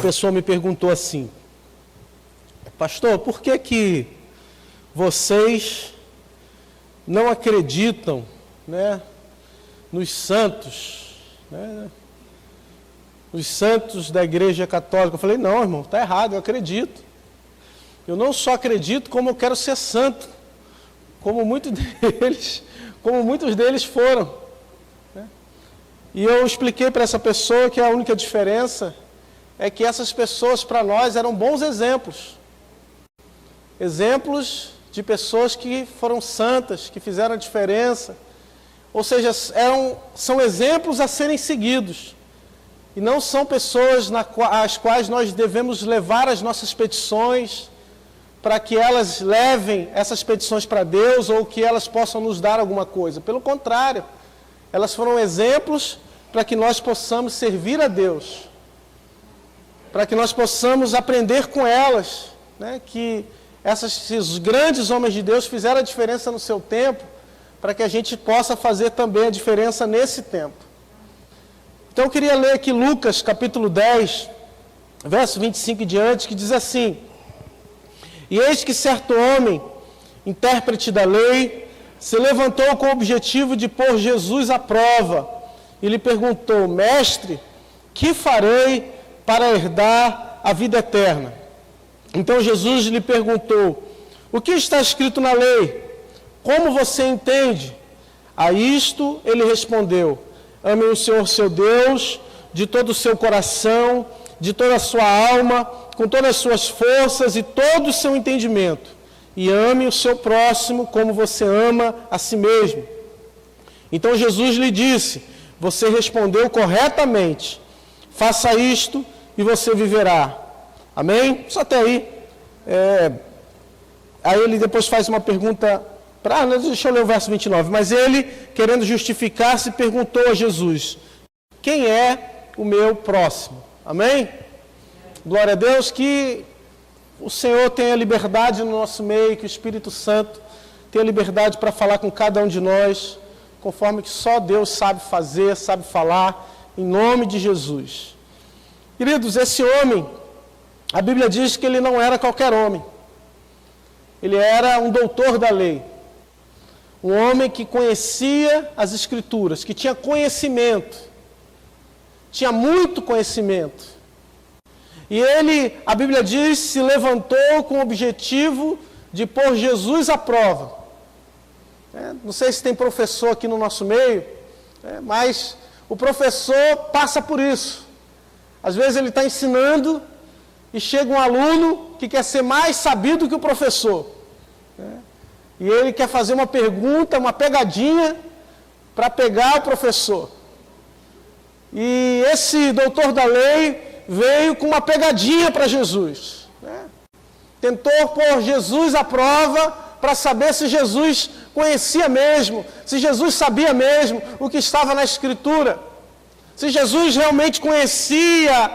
pessoa me perguntou assim: pastor, por que vocês não acreditam, né, nos santos, né, os santos da Igreja Católica? Eu falei: não, irmão, está errado, eu acredito. Eu não só acredito, como eu quero ser santo, como muitos deles foram. Né? E eu expliquei para essa pessoa que a única diferença é que essas pessoas para nós eram bons exemplos. Exemplos de pessoas que foram santas, que fizeram a diferença. Ou seja, são exemplos a serem seguidos. E não são pessoas às quais nós devemos levar as nossas petições, para que elas levem essas petições para Deus, ou que elas possam nos dar alguma coisa. Pelo contrário, elas foram exemplos para que nós possamos servir a Deus, para que nós possamos aprender com elas, né, que esses grandes homens de Deus fizeram a diferença no seu tempo, para que a gente possa fazer também a diferença nesse tempo. Então eu queria ler aqui Lucas capítulo 10, verso 25 e diante, que diz assim: e eis que certo homem, intérprete da lei, se levantou com o objetivo de pôr Jesus à prova, e lhe perguntou: mestre, que farei para herdar a vida eterna? Então Jesus lhe perguntou: o que está escrito na lei? Como você entende? A isto ele respondeu: ame o Senhor seu Deus de todo o seu coração, de toda a sua alma, com todas as suas forças e todo o seu entendimento, e ame o seu próximo como você ama a si mesmo. Então Jesus lhe disse: você respondeu corretamente, faça isto e você viverá. Amém? Só até aí. Aí ele depois faz uma pergunta, deixa eu ler o verso 29, mas ele, querendo justificar-se, perguntou a Jesus: quem é o meu próximo? Amém? Glória a Deus, que o Senhor tenha liberdade no nosso meio, que o Espírito Santo tenha liberdade para falar com cada um de nós, conforme que só Deus sabe fazer, sabe falar, em nome de Jesus. Queridos, esse homem, a Bíblia diz que ele não era qualquer homem. Ele era um doutor da lei. Um homem que conhecia as Escrituras, que tinha conhecimento. Tinha muito conhecimento. E ele, a Bíblia diz, se levantou com o objetivo de pôr Jesus à prova. Não sei se tem professor aqui no nosso meio, mas o professor passa por isso. Às vezes ele está ensinando e chega um aluno que quer ser mais sabido que o professor. E ele quer fazer uma pergunta, uma pegadinha, para pegar o professor. E esse doutor da lei veio com uma pegadinha para Jesus. Tentou pôr Jesus à prova para saber se Jesus conhecia mesmo, se Jesus sabia mesmo o que estava na Escritura, se Jesus realmente conhecia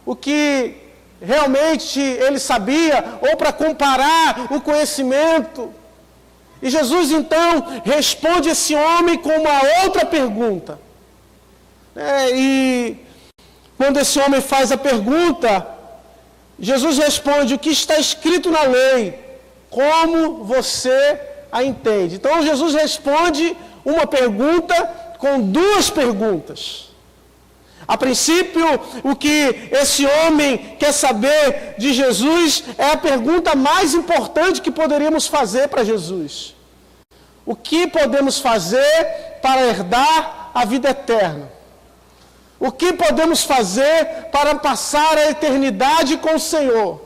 o que realmente ele sabia, ou para comparar o conhecimento. E Jesus então responde esse homem com uma outra pergunta. E quando esse homem faz a pergunta, Jesus responde: o que está escrito na lei, como você a entende? Então Jesus responde uma pergunta com duas perguntas. A princípio, o que esse homem quer saber de Jesus é a pergunta mais importante que poderíamos fazer para Jesus. O que podemos fazer para herdar a vida eterna? O que podemos fazer para passar a eternidade com o Senhor?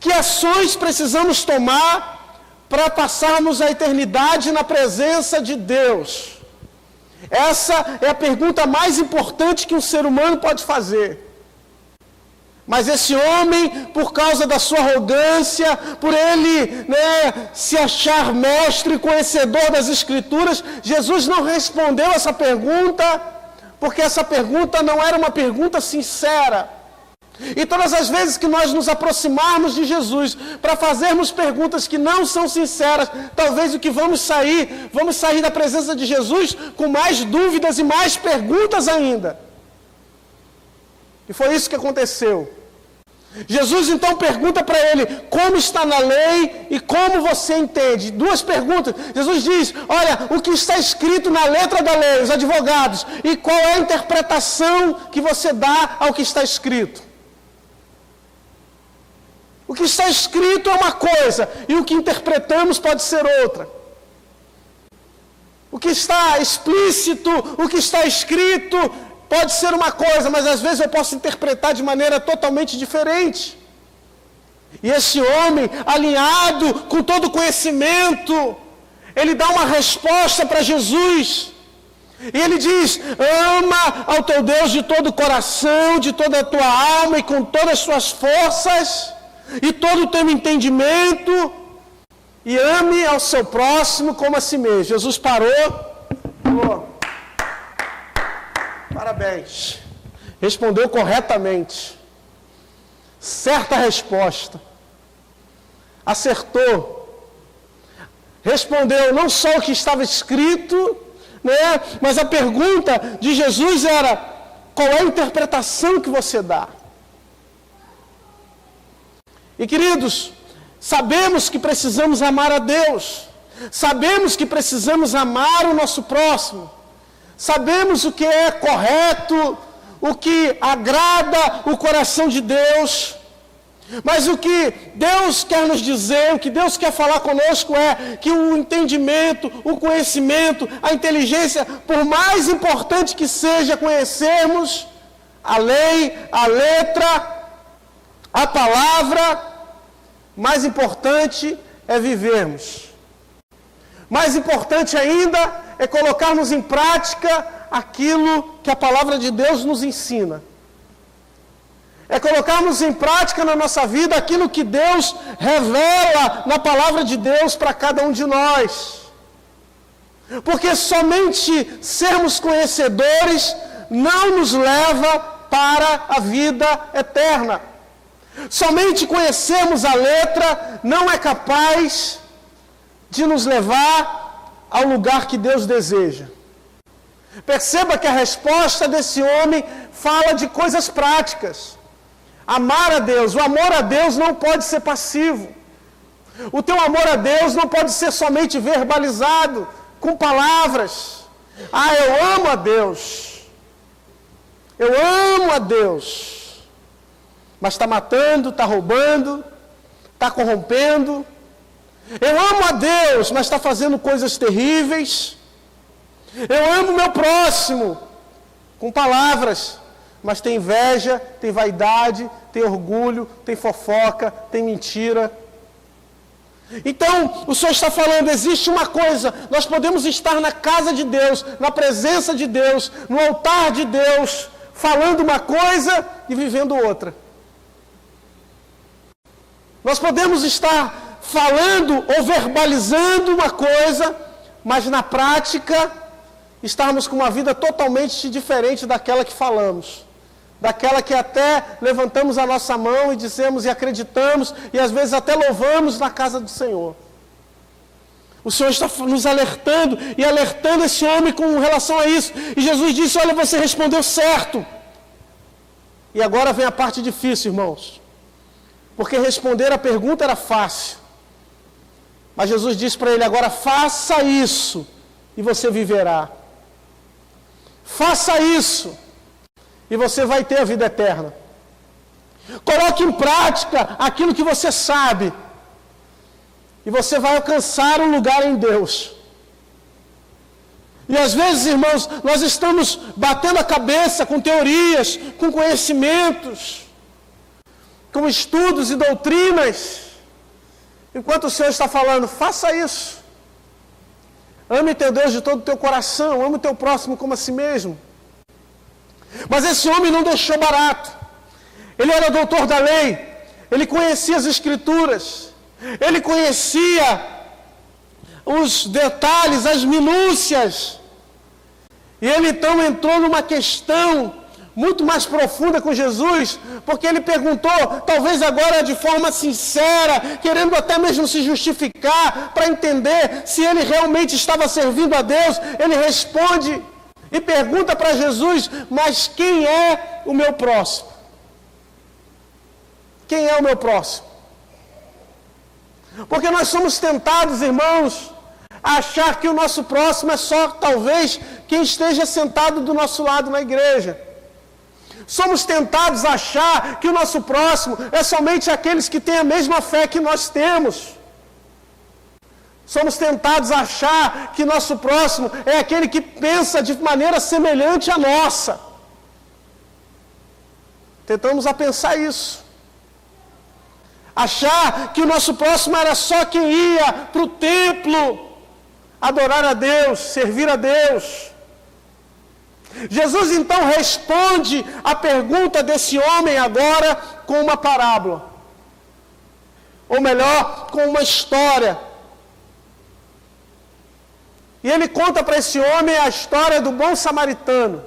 Que ações precisamos tomar para passarmos a eternidade na presença de Deus? Essa é a pergunta mais importante que um ser humano pode fazer. Mas esse homem, por causa da sua arrogância, por ele se achar mestre e conhecedor das Escrituras, Jesus não respondeu essa pergunta, porque essa pergunta não era uma pergunta sincera. E todas as vezes que nós nos aproximarmos de Jesus para fazermos perguntas que não são sinceras, talvez o que vamos sair da presença de Jesus com mais dúvidas e mais perguntas ainda. E foi isso que aconteceu. Jesus então pergunta para ele, como está na lei e como você entende? Duas perguntas. Jesus diz, olha, o que está escrito na letra da lei, os advogados, e qual é a interpretação que você dá ao que está escrito? O que está escrito é uma coisa, e o que interpretamos pode ser outra. O que está explícito, o que está escrito, pode ser uma coisa, mas às vezes eu posso interpretar de maneira totalmente diferente. E esse homem, alinhado com todo o conhecimento, ele dá uma resposta para Jesus. E ele diz, ama ao teu Deus de todo o coração, de toda a tua alma e com todas as suas forças, e todo o teu entendimento, e ame ao seu próximo como a si mesmo. Jesus parou, falou, parabéns, respondeu corretamente, certa resposta, acertou, respondeu não só o que estava escrito, né, mas a pergunta de Jesus era, qual é a interpretação que você dá? E queridos, sabemos que precisamos amar a Deus, sabemos que precisamos amar o nosso próximo, sabemos o que é correto, o que agrada o coração de Deus, mas o que Deus quer nos dizer, o que Deus quer falar conosco é que o entendimento, o conhecimento, a inteligência, por mais importante que seja conhecermos a lei, a letra, a palavra, mais importante é vivermos. Mais importante ainda é colocarmos em prática aquilo que a palavra de Deus nos ensina. É colocarmos em prática na nossa vida aquilo que Deus revela na palavra de Deus para cada um de nós. Porque somente sermos conhecedores não nos leva para a vida eterna. Somente conhecermos a letra não é capaz de nos levar ao lugar que Deus deseja. Perceba que a resposta desse homem fala de coisas práticas. Amar a Deus, o amor a Deus não pode ser passivo. O teu amor a Deus não pode ser somente verbalizado, com palavras. Ah, eu amo a Deus. Eu amo a Deus. Mas está matando, está roubando, está corrompendo. Eu amo a Deus, mas está fazendo coisas terríveis. Eu amo meu próximo, com palavras, mas tem inveja, tem vaidade, tem orgulho, tem fofoca, tem mentira. Então, o Senhor está falando, existe uma coisa, nós podemos estar na casa de Deus, na presença de Deus, no altar de Deus, falando uma coisa e vivendo outra. Nós podemos estar falando ou verbalizando uma coisa, mas na prática estarmos com uma vida totalmente diferente daquela que falamos. Daquela que até levantamos a nossa mão e dizemos e acreditamos e às vezes até louvamos na casa do Senhor. O Senhor está nos alertando e alertando esse homem com relação a isso. E Jesus disse, olha, você respondeu certo. E agora vem a parte difícil, irmãos. Porque responder a pergunta era fácil. Mas Jesus disse para ele, agora faça isso e você viverá. Faça isso e você vai ter a vida eterna. Coloque em prática aquilo que você sabe e você vai alcançar um lugar em Deus. E às vezes, irmãos, nós estamos batendo a cabeça com teorias, com conhecimentos, com estudos e doutrinas, enquanto o Senhor está falando, faça isso. Ame teu Deus de todo o teu coração, ame o teu próximo como a si mesmo. Mas esse homem não deixou barato. Ele era doutor da lei, ele conhecia as Escrituras, ele conhecia os detalhes, as minúcias. E ele então entrou numa questão muito mais profunda com Jesus, porque ele perguntou, talvez agora de forma sincera, querendo até mesmo se justificar, para entender se ele realmente estava servindo a Deus. Ele responde e pergunta para Jesus, mas quem é o meu próximo? quem é o meu próximo? Porque nós somos tentados, irmãos, a achar que o nosso próximo é só, talvez, quem esteja sentado do nosso lado na igreja. Somos tentados a achar que o nosso próximo é somente aqueles que têm a mesma fé que nós temos. Somos tentados a achar que nosso próximo é aquele que pensa de maneira semelhante à nossa. Tentamos a pensar isso. Achar que o nosso próximo era só quem ia para o templo adorar a Deus, servir a Deus. Jesus então responde a pergunta desse homem agora com uma parábola. Ou melhor, com uma história. E ele conta para esse homem a história do bom samaritano.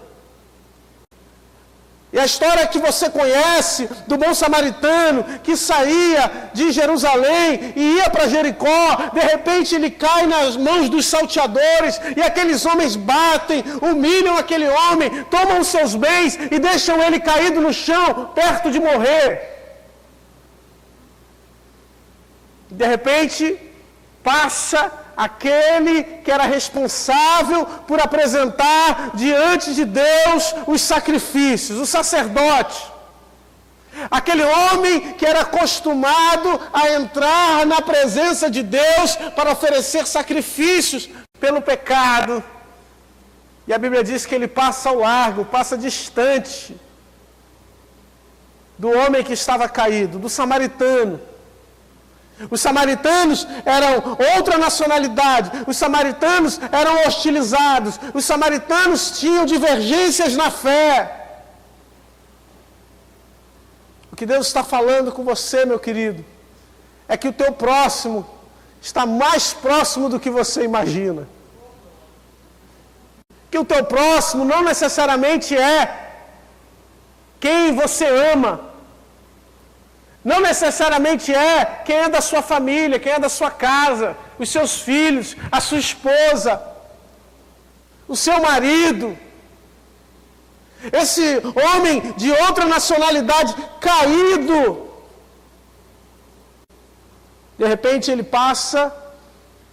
E a história que você conhece do bom samaritano que saía de Jerusalém e ia para Jericó, de repente ele cai nas mãos dos salteadores e aqueles homens batem, humilham aquele homem, tomam os seus bens e deixam ele caído no chão, perto de morrer. De repente, passa aquele que era responsável por apresentar diante de Deus os sacrifícios, o sacerdote. Aquele homem que era acostumado a entrar na presença de Deus para oferecer sacrifícios pelo pecado. E a Bíblia diz que ele passa ao largo, passa distante do homem que estava caído, do samaritano. Os samaritanos eram outra nacionalidade, os samaritanos eram hostilizados, os samaritanos tinham divergências na fé. O que Deus está falando com você, meu querido, é que o teu próximo está mais próximo do que você imagina. Que o teu próximo não necessariamente é quem você ama. Não necessariamente é quem é da sua família, quem é da sua casa, os seus filhos, a sua esposa, o seu marido. Esse homem de outra nacionalidade caído, de repente ele passa,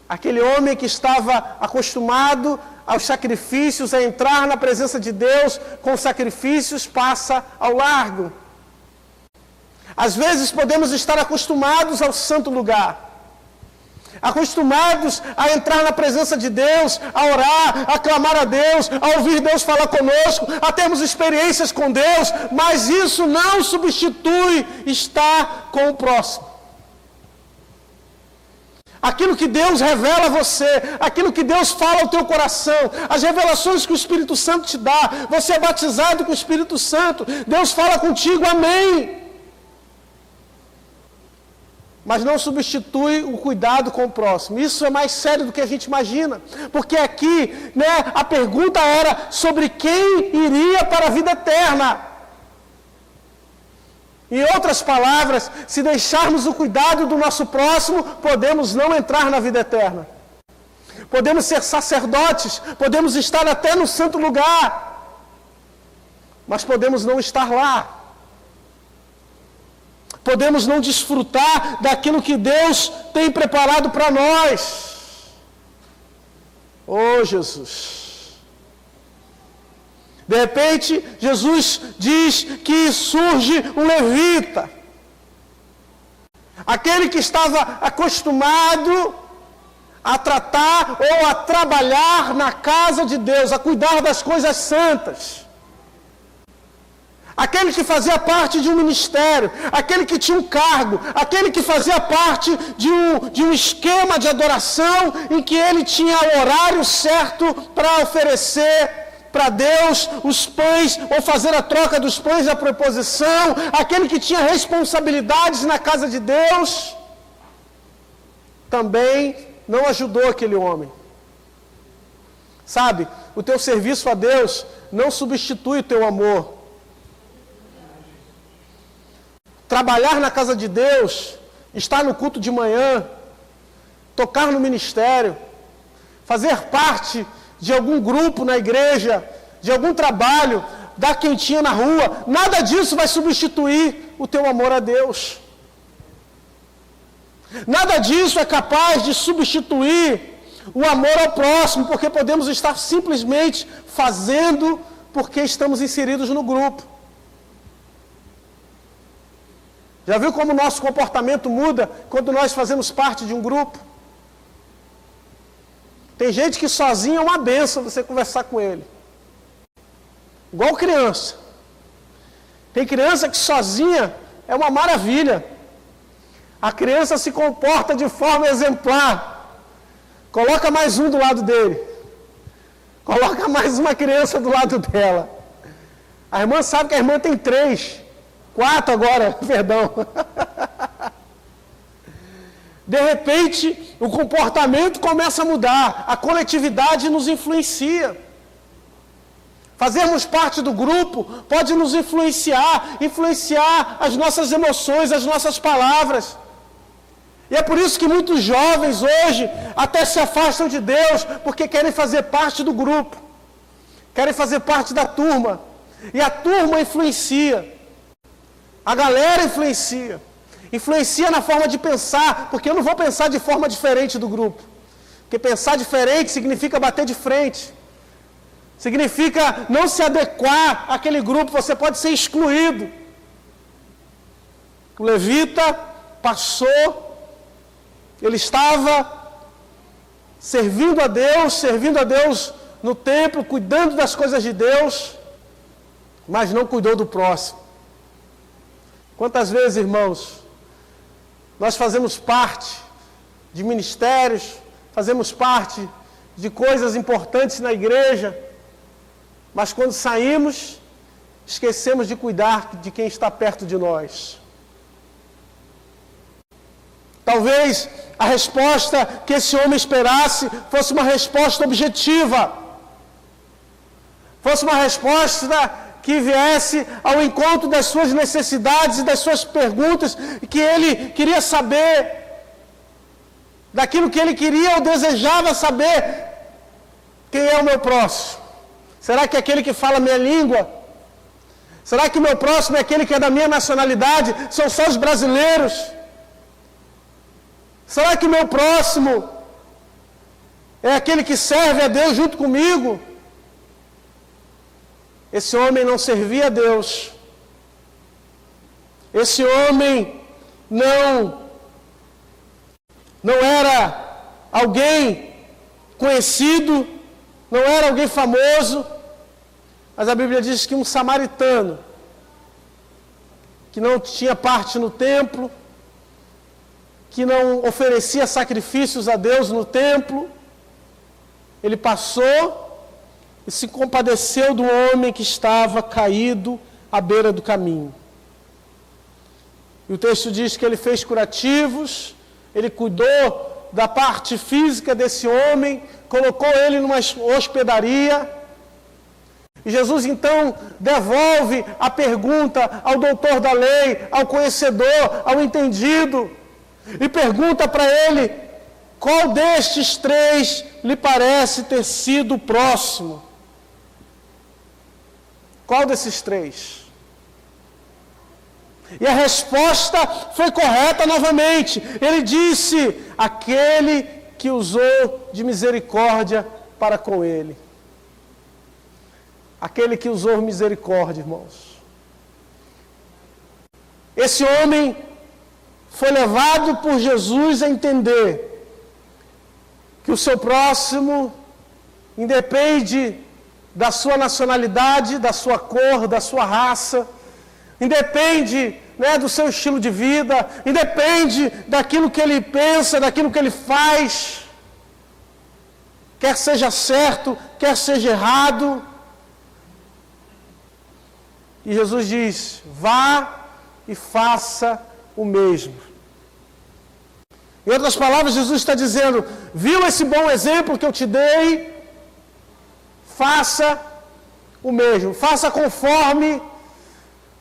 aquele homem que estava acostumado aos sacrifícios, a entrar na presença de Deus com sacrifícios, passa ao largo. Às vezes podemos estar acostumados ao santo lugar, acostumados a entrar na presença de Deus, a orar, a clamar a Deus, a ouvir Deus falar conosco, a termos experiências com Deus, mas isso não substitui estar com o próximo. Aquilo que Deus revela a você, aquilo que Deus fala ao teu coração, as revelações que o Espírito Santo te dá, você é batizado com o Espírito Santo, Deus fala contigo, amém. Mas não substitui o cuidado com o próximo. Isso é mais sério do que a gente imagina. Porque aqui, a pergunta era sobre quem iria para a vida eterna. Em outras palavras, se deixarmos o cuidado do nosso próximo, podemos não entrar na vida eterna. Podemos ser sacerdotes, podemos estar até no santo lugar, mas podemos não estar lá. Podemos não desfrutar daquilo que Deus tem preparado para nós. Oh, Jesus! De repente, Jesus diz que surge um levita. Aquele que estava acostumado a tratar ou a trabalhar na casa de Deus, a cuidar das coisas santas. Aquele que fazia parte de um ministério, aquele que tinha um cargo, aquele que fazia parte de um esquema de adoração em que ele tinha o horário certo para oferecer para Deus os pães, ou fazer a troca dos pães da proposição, aquele que tinha responsabilidades na casa de Deus, também não ajudou aquele homem. Sabe, o teu serviço a Deus não substitui o teu amor. Trabalhar na casa de Deus, estar no culto de manhã, tocar no ministério, fazer parte de algum grupo na igreja, de algum trabalho, dar quentinha na rua, nada disso vai substituir o teu amor a Deus. Nada disso é capaz de substituir o amor ao próximo, porque podemos estar simplesmente fazendo porque estamos inseridos no grupo. Já viu como o nosso comportamento muda quando nós fazemos parte de um grupo? Tem gente que sozinho é uma benção você conversar com ele. Igual criança. Tem criança que sozinha é uma maravilha. A criança se comporta de forma exemplar. Coloca mais um do lado dele. Coloca mais uma criança do lado dela. A irmã sabe que a irmã tem 3, 4 agora, perdão. De repente, o comportamento começa a mudar. A coletividade nos influencia. Fazermos parte do grupo pode nos influenciar as nossas emoções, as nossas palavras. E é por isso que muitos jovens hoje até se afastam de Deus, porque querem fazer parte do grupo, querem fazer parte da turma. E a turma influencia, a galera influencia na forma de pensar, porque eu não vou pensar de forma diferente do grupo. Porque pensar diferente significa bater de frente. Significa não se adequar àquele grupo, você pode ser excluído. O levita passou, ele estava servindo a Deus no templo, cuidando das coisas de Deus, mas não cuidou do próximo. Quantas vezes, irmãos, nós fazemos parte de ministérios, fazemos parte de coisas importantes na igreja, mas quando saímos, esquecemos de cuidar de quem está perto de nós. Talvez a resposta que esse homem esperasse fosse uma resposta objetiva. Fosse uma resposta que viesse ao encontro das suas necessidades e das suas perguntas, e que ele queria saber, daquilo que ele queria ou desejava saber, quem é o meu próximo? Será que é aquele que fala a minha língua? Será que o meu próximo é aquele que é da minha nacionalidade? São só os brasileiros? Será que o meu próximo é aquele que serve a Deus junto comigo? Esse homem não servia a Deus. Esse homem não era alguém conhecido, não era alguém famoso, mas a Bíblia diz que um samaritano, que não tinha parte no templo, que não oferecia sacrifícios a Deus no templo, ele passou e se compadeceu do homem que estava caído à beira do caminho. E o texto diz que ele fez curativos, ele cuidou da parte física desse homem, colocou ele numa hospedaria. E Jesus então devolve a pergunta ao doutor da lei, ao conhecedor, ao entendido, e pergunta para ele: qual destes 3 lhe parece ter sido o próximo? Qual desses 3? E a resposta foi correta novamente. Ele disse: aquele que usou de misericórdia para com ele. Aquele que usou misericórdia, irmãos. Esse homem foi levado por Jesus a entender que o seu próximo independe da sua nacionalidade, da sua cor, da sua raça, independe, do seu estilo de vida, independe daquilo que ele pensa, daquilo que ele faz, quer seja certo, quer seja errado. E Jesus diz: vá e faça o mesmo. Em outras palavras, Jesus está dizendo: viu esse bom exemplo que eu te dei? Faça o mesmo, faça conforme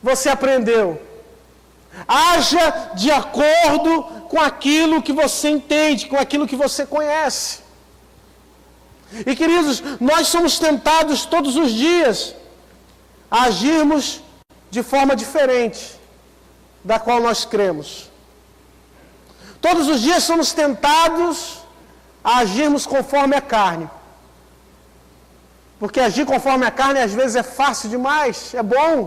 você aprendeu. Haja de acordo com aquilo que você entende, com aquilo que você conhece. E queridos, nós somos tentados todos os dias a agirmos de forma diferente. da qual nós cremos. Todos os dias somos tentados a agirmos conforme a carne. Porque agir conforme a carne às vezes é fácil demais, é bom.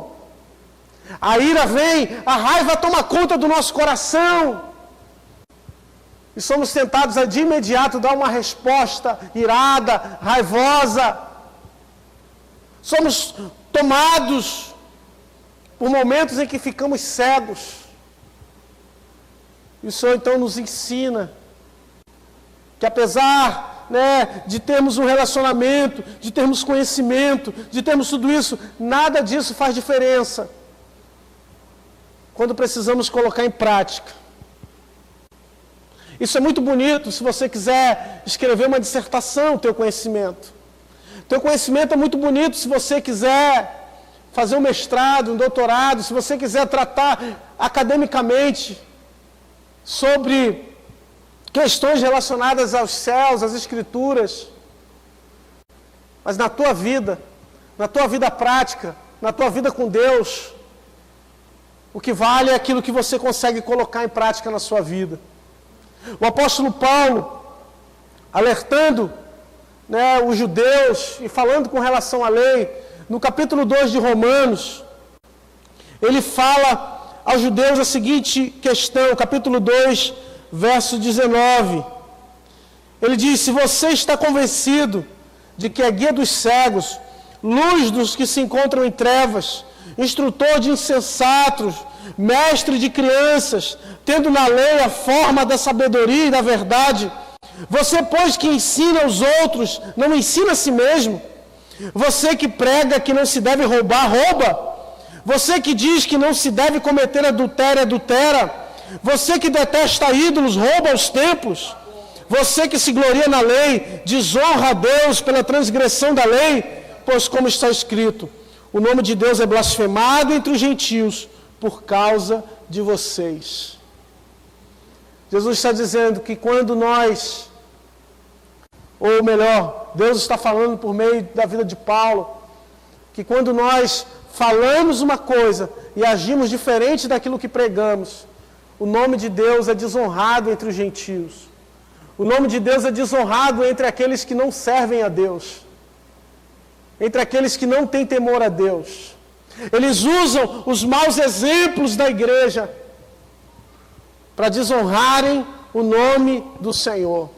A ira vem, a raiva toma conta do nosso coração. E somos tentados a de imediato dar uma resposta irada, raivosa. Somos tomados por momentos em que ficamos cegos. E o Senhor então nos ensina que apesar, de termos um relacionamento, de termos conhecimento, de termos tudo isso, nada disso faz diferença quando precisamos colocar em prática. Isso é muito bonito se você quiser escrever uma dissertação, teu conhecimento. Teu conhecimento é muito bonito se você quiser fazer um mestrado, um doutorado, se você quiser tratar academicamente sobre questões relacionadas aos céus, às escrituras. Mas na tua vida prática, na tua vida com Deus, o que vale é aquilo que você consegue colocar em prática na sua vida. O apóstolo Paulo, alertando os judeus e falando com relação à lei, no capítulo 2 de Romanos, ele fala aos judeus a seguinte questão, capítulo 2, verso 19. Ele diz: se você está convencido de que é guia dos cegos, luz dos que se encontram em trevas, instrutor de insensatos, mestre de crianças, tendo na lei a forma da sabedoria e da verdade, você, pois, que ensina aos outros, não ensina a si mesmo? Você que prega que não se deve roubar, rouba? Você que diz que não se deve cometer adultério, adultera? Você que detesta ídolos, rouba os templos? Você que se gloria na lei, desonra a Deus pela transgressão da lei? Pois, como está escrito, o nome de Deus é blasfemado entre os gentios por causa de vocês. Jesus está dizendo que quando nós, ou melhor, Deus está falando por meio da vida de Paulo, que quando nós falamos uma coisa e agimos diferente daquilo que pregamos, o nome de Deus é desonrado entre os gentios. O nome de Deus é desonrado entre aqueles que não servem a Deus, entre aqueles que não têm temor a Deus. Eles usam os maus exemplos da igreja para desonrarem o nome do Senhor.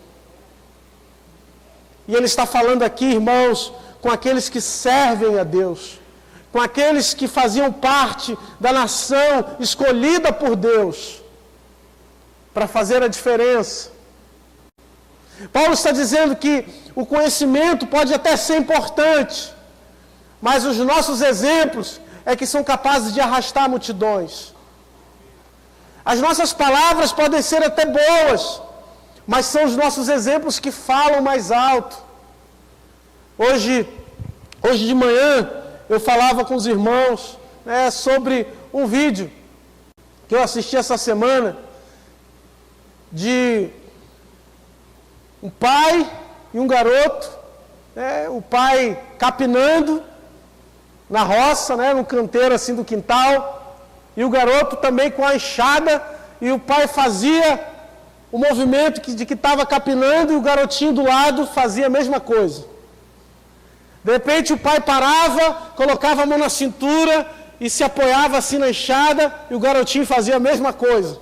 E ele está falando aqui, irmãos, com aqueles que servem a Deus, com aqueles que faziam parte da nação escolhida por Deus para fazer a diferença. Paulo está dizendo que o conhecimento pode até ser importante, mas os nossos exemplos é que são capazes de arrastar multidões. As nossas palavras podem ser até boas, mas são os nossos exemplos que falam mais alto. Hoje de manhã, eu falava com os irmãos sobre um vídeo que eu assisti essa semana, de um pai e um garoto, o pai capinando na roça, num canteiro assim do quintal, e o garoto também com a enxada, e o pai fazia o movimento de que estava capinando, e o garotinho do lado fazia a mesma coisa. De repente o pai parava, colocava a mão na cintura e se apoiava assim na enxada, e o garotinho fazia a mesma coisa.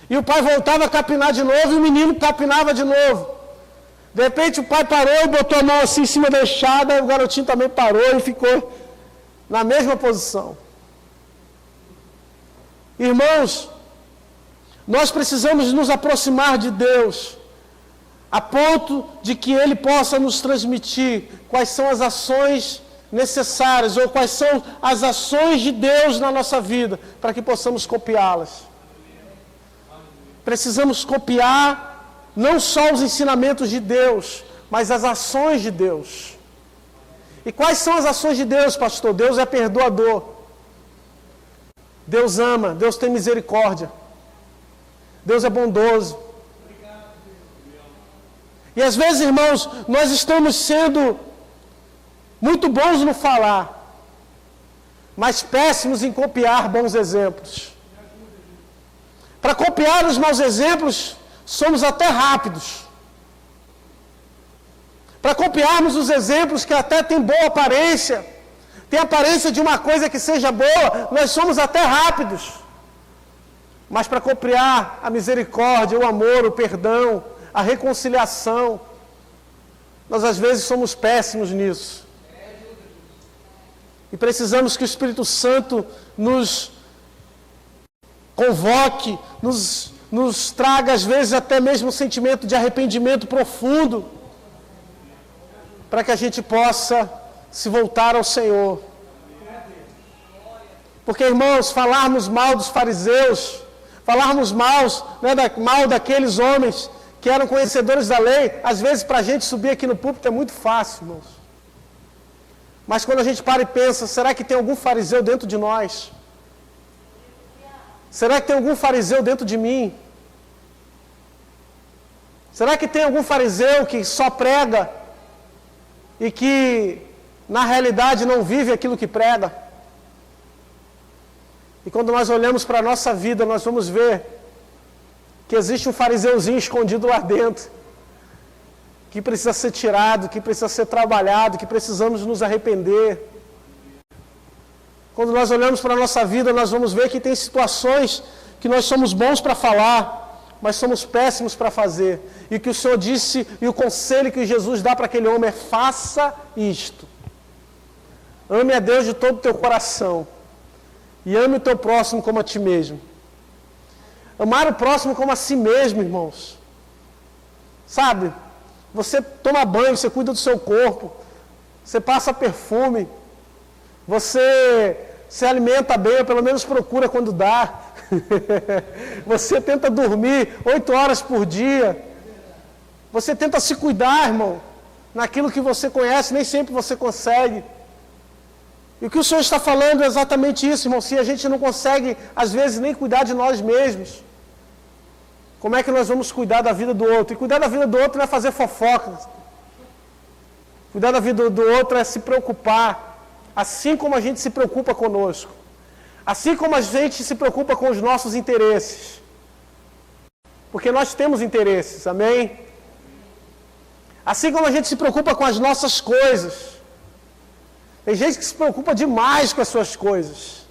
E o pai voltava a capinar de novo, e o menino capinava de novo. De repente o pai parou e botou a mão assim em cima da enxada, e o garotinho também parou e ficou na mesma posição. Irmãos, nós precisamos nos aproximar de Deus, a ponto de que Ele possa nos transmitir quais são as ações necessárias, ou quais são as ações de Deus na nossa vida, para que possamos copiá-las. Precisamos copiar não só os ensinamentos de Deus, mas as ações de Deus. E quais são as ações de Deus, pastor? Deus é perdoador. Deus ama, Deus tem misericórdia. Deus é bondoso. E às vezes, irmãos, nós estamos sendo muito bons no falar, mas péssimos em copiar bons exemplos. Para copiar os maus exemplos, somos até rápidos. Para copiarmos os exemplos que até têm boa aparência, tem aparência de uma coisa que seja boa, nós somos até rápidos. Mas para copiar a misericórdia, o amor, o perdão, a reconciliação, nós às vezes somos péssimos nisso. E precisamos que o Espírito Santo nos convoque, nos traga às vezes até mesmo um sentimento de arrependimento profundo, para que a gente possa se voltar ao Senhor. Porque, irmãos, falarmos mal dos fariseus, falarmos mal daqueles homens que eram conhecedores da lei, às vezes para a gente subir aqui no púlpito é muito fácil, irmãos. Mas quando a gente para e pensa, será que tem algum fariseu dentro de nós? Será que tem algum fariseu dentro de mim? Será que tem algum fariseu que só prega e que, na realidade, não vive aquilo que prega? E quando nós olhamos para a nossa vida, nós vamos ver que existe um fariseuzinho escondido lá dentro, que precisa ser tirado, que precisa ser trabalhado, que precisamos nos arrepender. Quando nós olhamos para a nossa vida, nós vamos ver que tem situações que nós somos bons para falar, mas somos péssimos para fazer. E que o Senhor disse, e o conselho que Jesus dá para aquele homem é: faça isto. Ame a Deus de todo o teu coração. E ame o teu próximo como a ti mesmo. Amar o próximo como a si mesmo, irmãos. Sabe? Você toma banho, você cuida do seu corpo. Você passa perfume. Você se alimenta bem, ou pelo menos procura quando dá. Você tenta dormir 8 horas por dia. Você tenta se cuidar, irmão. Naquilo que você conhece, nem sempre você consegue. E o que o Senhor está falando é exatamente isso, irmão. Se a gente não consegue, às vezes, nem cuidar de nós mesmos, como é que nós vamos cuidar da vida do outro? E cuidar da vida do outro não é fazer fofoca. Cuidar da vida do outro é se preocupar, assim como a gente se preocupa conosco. Assim como a gente se preocupa com os nossos interesses. Porque nós temos interesses, amém? Assim como a gente se preocupa com as nossas coisas. Tem gente que se preocupa demais com as suas coisas.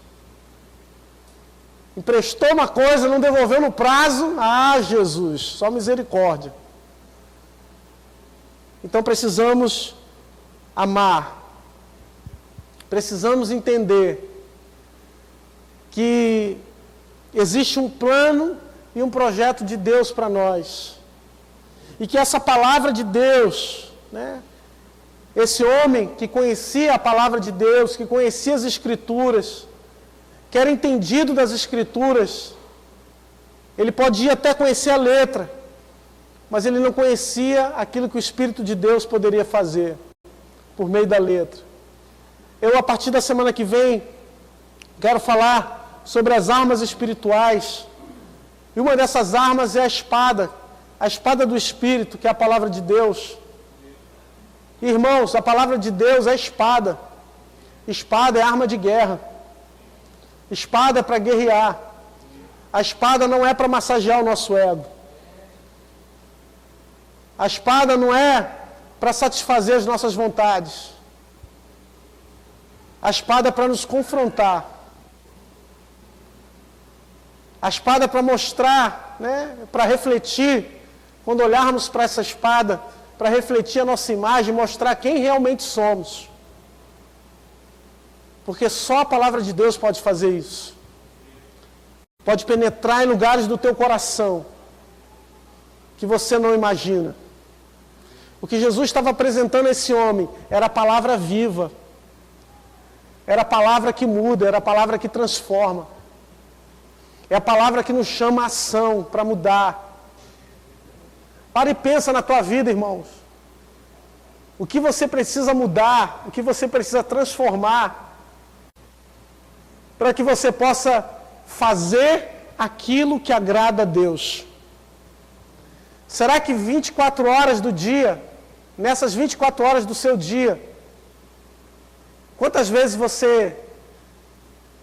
Emprestou uma coisa, não devolveu no prazo. Ah, Jesus, só misericórdia. Então precisamos amar. Precisamos entender que existe um plano e um projeto de Deus para nós. E que essa palavra de Deus, esse homem que conhecia a palavra de Deus, que conhecia as Escrituras, que era entendido das Escrituras, ele podia até conhecer a letra, mas ele não conhecia aquilo que o Espírito de Deus poderia fazer por meio da letra. Eu, a partir da semana que vem, quero falar sobre as armas espirituais. E uma dessas armas é a espada do Espírito, que é a palavra de Deus. Irmãos, a palavra de Deus é espada. Espada é arma de guerra. Espada é para guerrear. A espada não é para massagear o nosso ego. A espada não é para satisfazer as nossas vontades. A espada é para nos confrontar. A espada é para mostrar, para refletir, quando olharmos para essa espada, para refletir a nossa imagem, mostrar quem realmente somos. Porque só a palavra de Deus pode fazer isso. Pode penetrar em lugares do teu coração que você não imagina. O que Jesus estava apresentando a esse homem era a palavra viva. Era a palavra que muda, era a palavra que transforma. É a palavra que nos chama a ação para mudar. Para e pensa na tua vida, irmãos. O que você precisa mudar, o que você precisa transformar, para que você possa fazer aquilo que agrada a Deus. Será que 24 horas do dia, nessas 24 horas do seu dia, quantas vezes você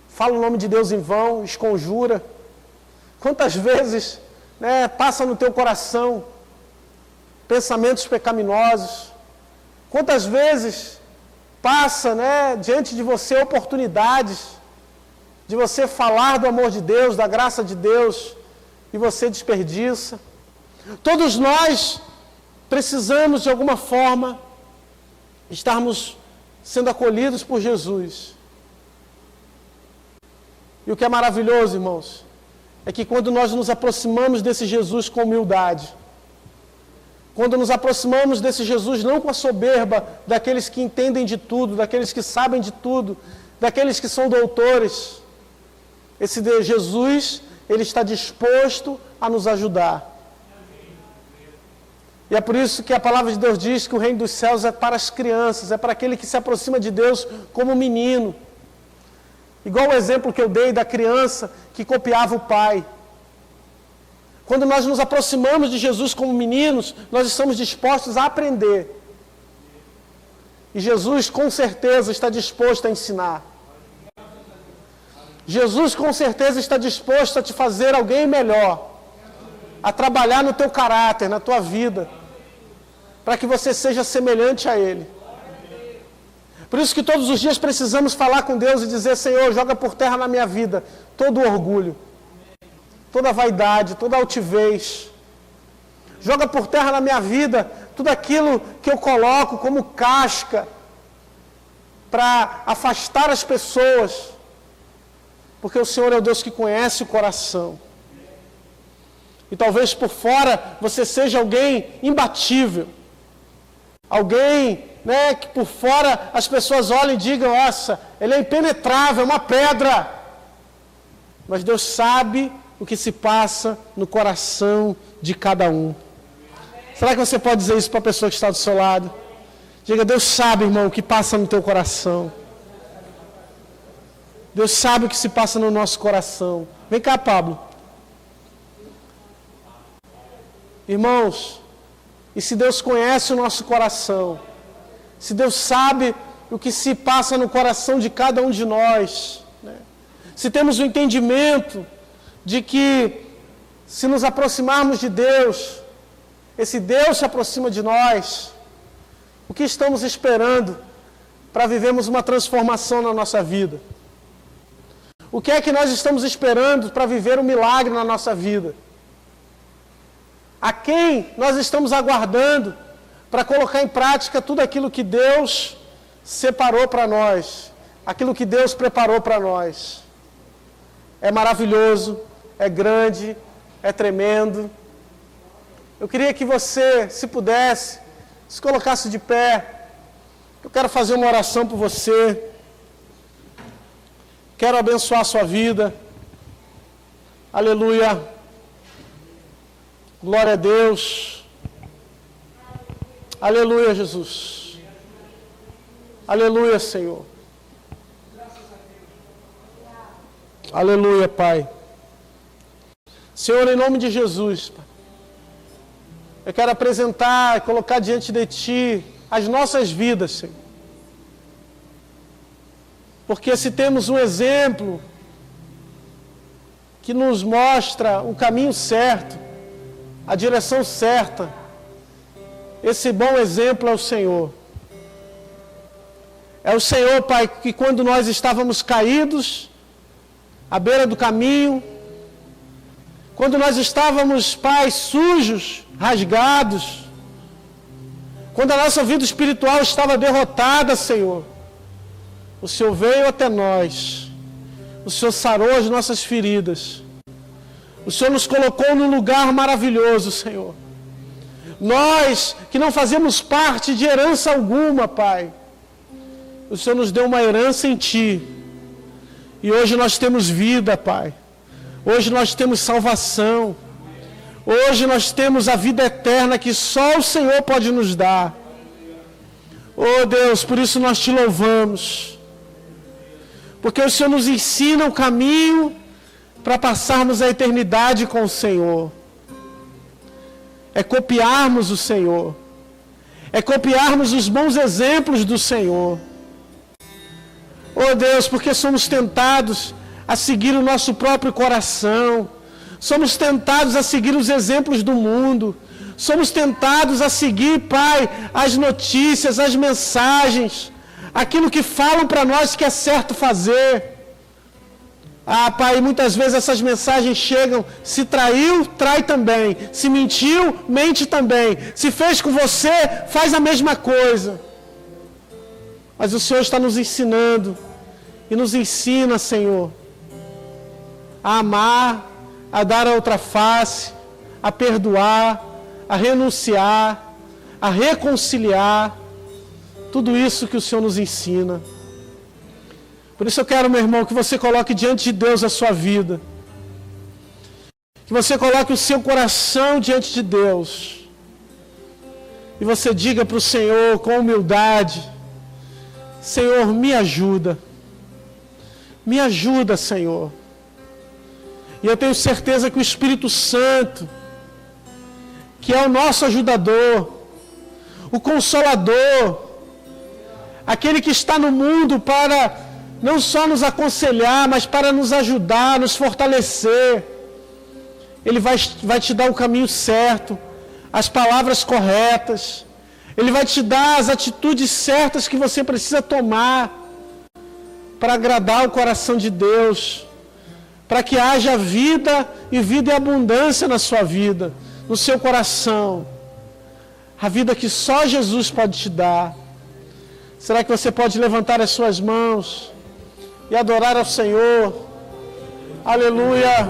fala o nome de Deus em vão, esconjura, Quantas vezes, né, passa no teu coração pensamentos pecaminosos? Quantas vezes passa, né, diante de você oportunidades de você falar do amor de Deus, da graça de Deus, e você desperdiça? Todos nós precisamos, de alguma forma, estarmos sendo acolhidos por Jesus. E o que é maravilhoso, irmãos, é que quando nós nos aproximamos desse Jesus com humildade, quando nos aproximamos desse Jesus não com a soberba daqueles que entendem de tudo, daqueles que sabem de tudo, daqueles que são doutores, esse Jesus, ele está disposto a nos ajudar. E é por isso que a palavra de Deus diz que o reino dos céus é para as crianças, é para aquele que se aproxima de Deus como um menino. Igual o exemplo que eu dei da criança que copiava o pai. Quando nós nos aproximamos de Jesus como meninos, nós estamos dispostos a aprender. E Jesus, com certeza, está disposto a ensinar. Jesus, com certeza, está disposto a te fazer alguém melhor, a trabalhar no teu caráter, na tua vida, para que você seja semelhante a Ele. Por isso que todos os dias precisamos falar com Deus e dizer: Senhor, joga por terra na minha vida todo o orgulho, toda a vaidade, toda a altivez. Joga por terra na minha vida tudo aquilo que eu coloco como casca para afastar as pessoas. Porque o Senhor é o Deus que conhece o coração. E talvez por fora você seja alguém imbatível. Alguém, né, que por fora as pessoas olhem e digam: nossa, ele é impenetrável, é uma pedra. Mas Deus sabe o que se passa no coração de cada um. Será que você pode dizer isso para a pessoa que está do seu lado? Diga: Deus sabe, irmão, o que passa no teu coração. Deus sabe o que se passa no nosso coração. Vem cá, Pablo. Irmãos, e se Deus conhece o nosso coração, se Deus sabe o que se passa no coração de cada um de nós, né? Se temos o entendimento de que, se nos aproximarmos de Deus, esse Deus se aproxima de nós, o que estamos esperando para vivermos uma transformação na nossa vida? O que é que nós estamos esperando para viver um milagre na nossa vida? A quem nós estamos aguardando para colocar em prática tudo aquilo que Deus separou para nós, aquilo que Deus preparou para nós? É maravilhoso, é grande, é tremendo. Eu queria que você, se pudesse, se colocasse de pé. Eu quero fazer uma oração por você. Quero abençoar a sua vida. Aleluia. Glória a Deus. Aleluia, Jesus. Aleluia, Senhor. Aleluia, Pai. Senhor, em nome de Jesus, Pai, eu quero apresentar e colocar diante de Ti as nossas vidas, Senhor. Porque se temos um exemplo que nos mostra o caminho certo, a direção certa, esse bom exemplo é o Senhor. É o Senhor, Pai, que quando nós estávamos caídos, à beira do caminho, quando nós estávamos, Pai, sujos, rasgados, quando a nossa vida espiritual estava derrotada, Senhor, o Senhor veio até nós, o Senhor sarou as nossas feridas, o Senhor nos colocou num lugar maravilhoso, Senhor. Nós que não fazemos parte de herança alguma, Pai, o Senhor nos deu uma herança em Ti. E hoje nós temos vida, Pai. Hoje nós temos salvação. Hoje nós temos a vida eterna que só o Senhor pode nos dar. Oh Deus, por isso nós Te louvamos. Porque o Senhor nos ensina o caminho para passarmos a eternidade com o Senhor. É copiarmos o Senhor. É copiarmos os bons exemplos do Senhor. Oh Deus, porque somos tentados a seguir o nosso próprio coração. Somos tentados a seguir os exemplos do mundo. Somos tentados a seguir, Pai, as notícias, as mensagens, aquilo que falam para nós que é certo fazer. Ah, Pai, muitas vezes essas mensagens chegam, se traiu, trai também. Se mentiu, mente também. Se fez com você, faz a mesma coisa. Mas o Senhor está nos ensinando, e nos ensina, Senhor, a amar, a dar a outra face, a perdoar, a renunciar, a reconciliar. Tudo isso que o Senhor nos ensina. Por isso eu quero, meu irmão, que você coloque diante de Deus a sua vida. Que você coloque o seu coração diante de Deus. E você diga para o Senhor com humildade: Senhor, me ajuda. Me ajuda, Senhor. E eu tenho certeza que o Espírito Santo, que é o nosso ajudador, o Consolador, aquele que está no mundo para não só nos aconselhar, mas para nos ajudar, nos fortalecer, ele vai te dar o caminho certo, as palavras corretas, ele vai te dar as atitudes certas que você precisa tomar para agradar o coração de Deus, para que haja vida e vida e abundância na sua vida, no seu coração, a vida que só Jesus pode te dar. Será que você pode levantar as suas mãos e adorar ao Senhor? Aleluia!